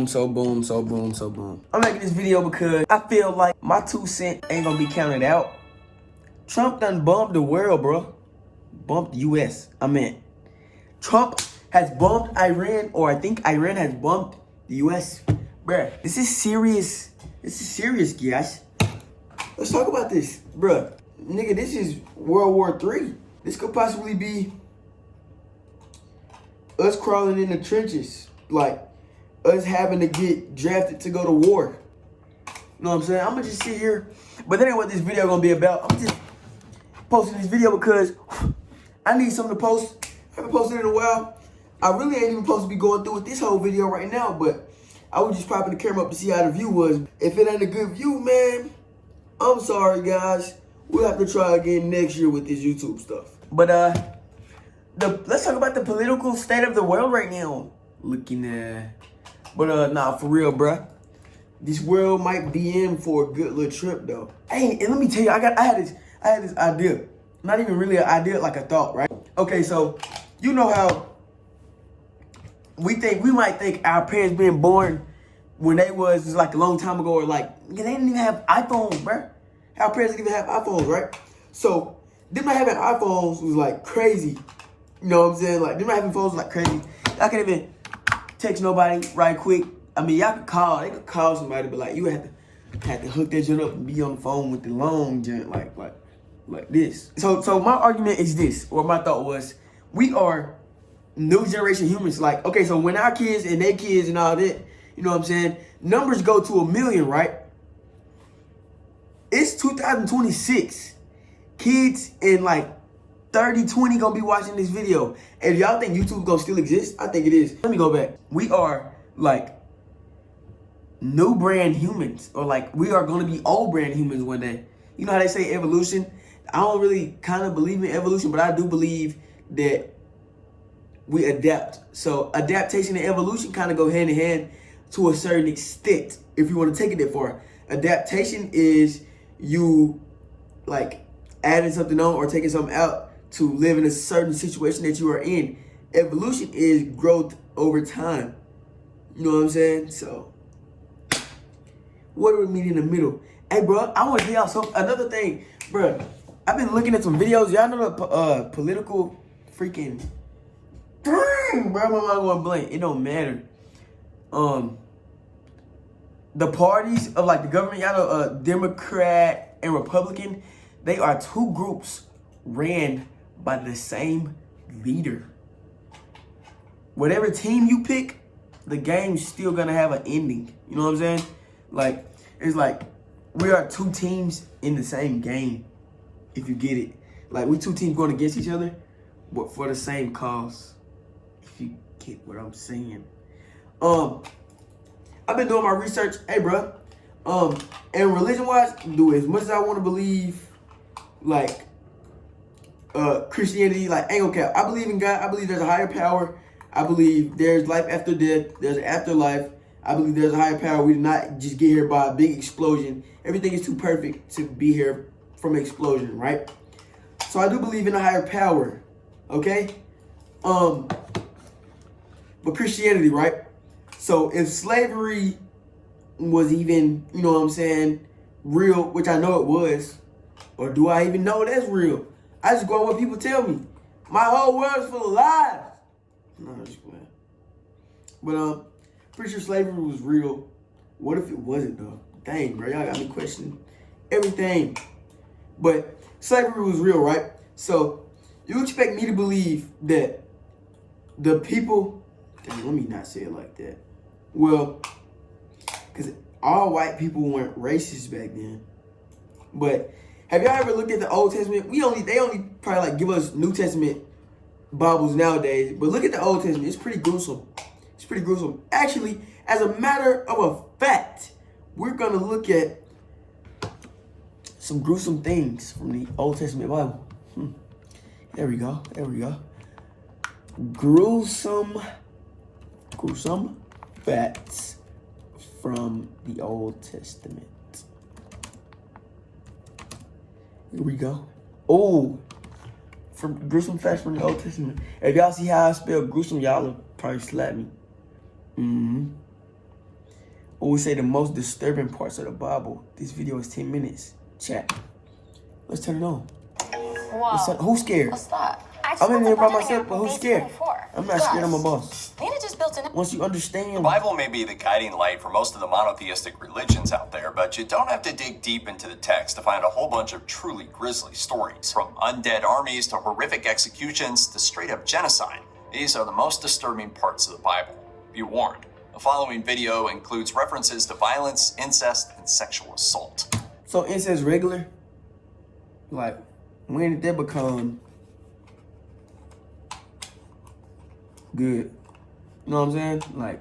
So boom, so boom, so boom. I'm making this video because I feel like my 2 cents ain't gonna be counted out. Trump done bumped the world, bro. Bumped the US. I meant Trump has bumped Iran, or I think Iran has bumped the US. Bruh, this is serious. This is serious, guys. Let's talk about this. Bruh, nigga, this is World War III. This could possibly be us crawling in the trenches. Like, us having to get drafted to go to war. You know what I'm saying? I'm gonna just sit here. But that ain't what this video gonna be about. I'm just posting this video because I need something to post. I haven't posted in a while. I really ain't even supposed to be going through with this whole video right now, but I was just popping the camera up to see how the view was. If it ain't a good view, man, I'm sorry, guys. We'll have to try again next year with this YouTube stuff. But let's talk about the political state of the world right now. Looking at, but nah, for real, bruh. This world might be in for a good little trip, though. Hey, and let me tell you, I had this idea. Not even really an idea, like a thought, right? Okay, so you know how we might think our parents being born when they was like a long time ago, or like they didn't even have iPhones, bruh. Our parents didn't even have iPhones, right? So them not having iPhones was like crazy. You know what I'm saying? Like them not having phones was like crazy. I can't even text nobody right quick. I mean, y'all could call. They could call somebody, but like you had to hook that joint up and be on the phone with the long joint, like this. So my argument is this, or my thought was, we are new generation humans. Like, okay, so when our kids and their kids and all that, you know what I'm saying, numbers go to 1 million, right? It's 2026. Kids in like 30, 20 gonna be watching this video. And y'all think YouTube gonna still exist? I think it is. Let me go back. We are like new brand humans, or like we are gonna be old brand humans one day. You know how they say evolution? I don't really kind of believe in evolution, but I do believe that we adapt. So adaptation and evolution kind of go hand in hand to a certain extent, if you want to take it that far. Adaptation is you like adding something on or taking something out to live in a certain situation that you are in. Evolution is growth over time. You know what I'm saying? So what do we mean in the middle? Hey, bro, I want to tell y'all something. Another thing, bro. I've been looking at some videos. Y'all know the political freaking... Dang, bro, my mind going blank. It don't matter. The parties of like the government, y'all know, Democrat and Republican, they are two groups ran by the same leader. Whatever team you pick, the game's still gonna have an ending. You know what I'm saying? Like, it's like we are two teams in the same game, if you get it. Like, we two teams going against each other, but for the same cause, if you get what I'm saying. I've been doing my research. Hey, bro. And religion-wise, do as much as I want to believe, like, Christianity, like, ain't gonna cap. I believe in God. I believe there's a higher power. I believe there's life after death. There's an afterlife. I believe there's a higher power. We did not just get here by a big explosion. Everything is too perfect to be here from an explosion, right? So I do believe in a higher power, okay? But Christianity, right? So if slavery was even, you know what I'm saying, real, which I know it was, or do I even know that's real? I just go on what people tell me. My whole world is full of lies. No, I'm just playing. But pretty sure slavery was real. What if it wasn't though? Dang, bro, y'all got me questioning everything. But slavery was real, right? So you expect me to believe that the people, dang, let me not say it like that. Well, because all white people weren't racist back then. But have y'all ever looked at the Old Testament? They only probably like give us New Testament Bibles nowadays. But look at the Old Testament. It's pretty gruesome. It's pretty gruesome. Actually, as a matter of a fact, we're going to look at some gruesome things from the Old Testament Bible. There we go. There we go. Gruesome facts from the Old Testament. Here we go. Oh, from gruesome facts from the Old Testament. If y'all see how I spell gruesome, y'all will probably slap me. Or we say the most disturbing parts of the Bible. This video is 10 minutes. Chat. Let's turn it on. Wow. Who's scared? What's that? I'm in here by myself, but who's scared? I'm not scared, I'm a boss. Nina just built an... Once you understand... The Bible may be the guiding light for most of the monotheistic religions out there, but you don't have to dig deep into the text to find a whole bunch of truly grisly stories. From undead armies to horrific executions to straight-up genocide. These are the most disturbing parts of the Bible. Be warned. The following video includes references to violence, incest, and sexual assault. So incest regular? Like, when did that become good? You know what I'm saying? Like,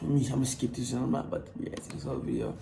I'm gonna skip this. I'm not about to react to this whole video.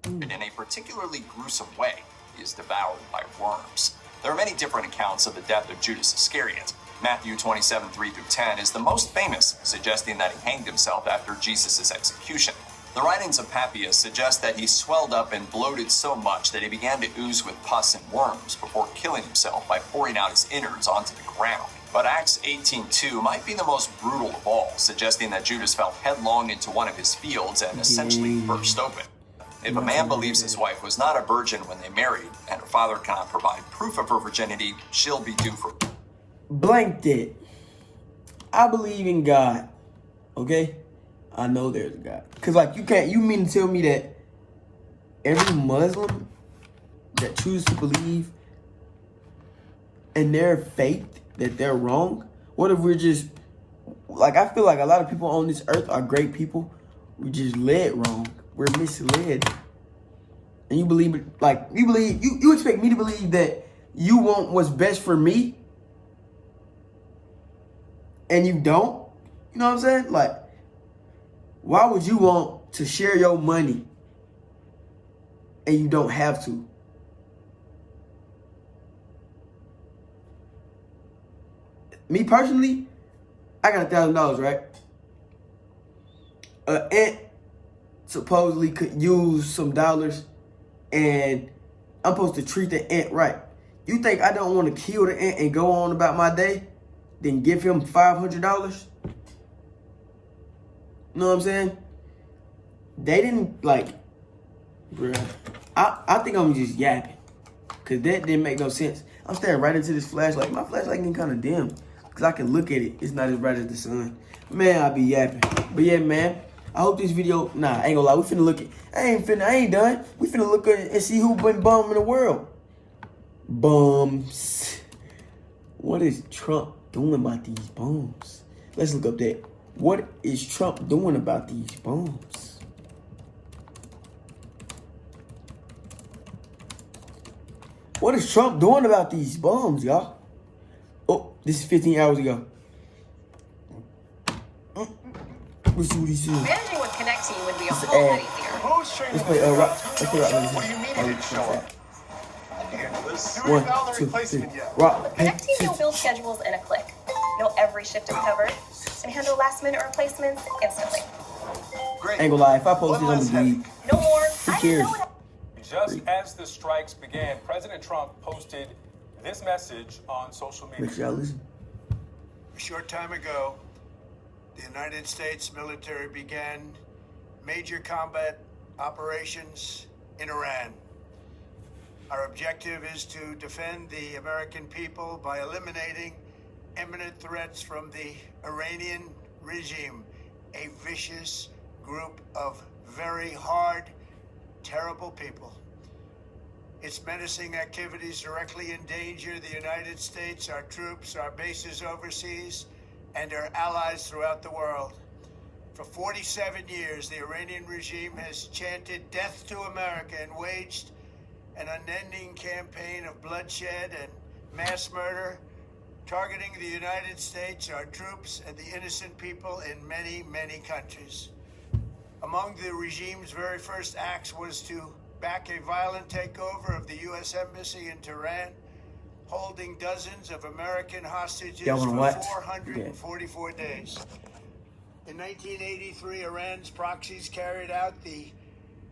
In a particularly gruesome way, he is devoured by worms. There are many different accounts of the death of Judas Iscariot. Matthew 27, 3-10 is the most famous, suggesting that he hanged himself after Jesus' execution. The writings of Papias suggest that he swelled up and bloated so much that he began to ooze with pus and worms before killing himself by pouring out his innards onto the ground. But Acts 18:2 might be the most brutal of all, suggesting that Judas fell headlong into one of his fields and essentially burst open. If a man believes his wife was not a virgin when they married, and her father cannot provide proof of her virginity, she'll be due for... Blanked it. I believe in God. Okay? I know there's a God. Because, like, you mean to tell me that every Muslim that chooses to believe in their faith that they're wrong? What if we're just, like, I feel like a lot of people on this earth are great people. We just led wrong. We're misled. And you believe, like, you expect me to believe that you want what's best for me? And you don't? You know what I'm saying? Like, why would you want to share your money and you don't have to? Me personally, I got $1,000, right? An ant supposedly could use some dollars and I'm supposed to treat the ant right. You think I don't want to kill the ant and go on about my day? Then give him $500? You know what I'm saying? They didn't, like, bruh. I think I'm just yapping. Because that didn't make no sense. I'm staring right into this flashlight. My flashlight getting kind of dim. Because I can look at it. It's not as bright as the sun. Man, I be yapping. But yeah, man. I hope this video, nah, I ain't gonna lie. We finna look at, I ain't done. We finna look at it and see who been bum in the world. Bums. What is Trump doing about these bombs? Let's look up that. What is Trump doing about these bombs? What is Trump doing about these bombs, y'all? Oh, this is 15 hours ago. Let's see what he said. Managing would connect to you would be a whole lot easier. Let's play rock. Let's play rock. What do you mean you didn't show up? One, two, three. Rock. Connecting you'll build schedules in a click. Know every shift is covered and handle last minute replacements instantly. Great. Ain't gonna lie, if I post this, I'm gonna delete. No more. Who cares? Just as the strikes began, President Trump posted this message on social media. Make sure y'all listen. A short time ago, the United States military began major combat operations in Iran. Our objective is to defend the American people by eliminating imminent threats from the Iranian regime, a vicious group of very hard, terrible people. Its menacing activities directly endanger the United States, our troops, our bases overseas, and our allies throughout the world. For 47 years, the Iranian regime has chanted death to America and waged an unending campaign of bloodshed and mass murder, targeting the United States, our troops, and the innocent people in many, many countries. Among the regime's very first acts was to back a violent takeover of the U.S. Embassy in Tehran, holding dozens of American hostages for 444 days. In 1983, Iran's proxies carried out the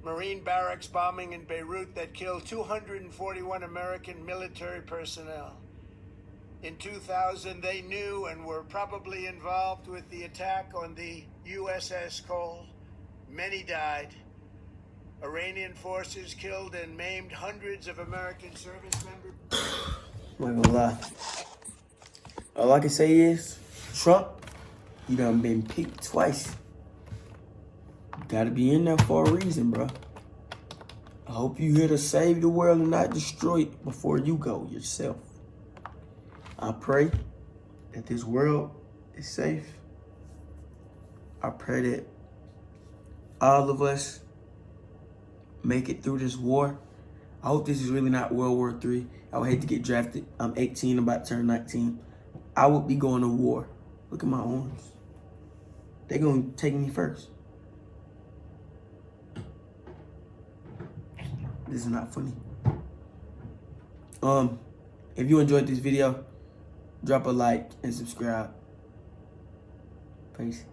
Marine barracks bombing in Beirut that killed 241 American military personnel. In 2000, they knew and were probably involved with the attack on the USS Cole. Many died. Iranian forces killed and maimed hundreds of American service members. I'm not gonna lie. All I can say is, Trump, you done been picked twice. You gotta be in there for a reason, bro. I hope you here to save the world and not destroy it before you go yourself. I pray that this world is safe. I pray that all of us make it through this war. I hope this is really not World War III. I would hate to get drafted. I'm 18, about to turn 19. I would be going to war. Look at my arms. They're going to take me first. This is not funny. If you enjoyed this video, drop a like and subscribe. Peace.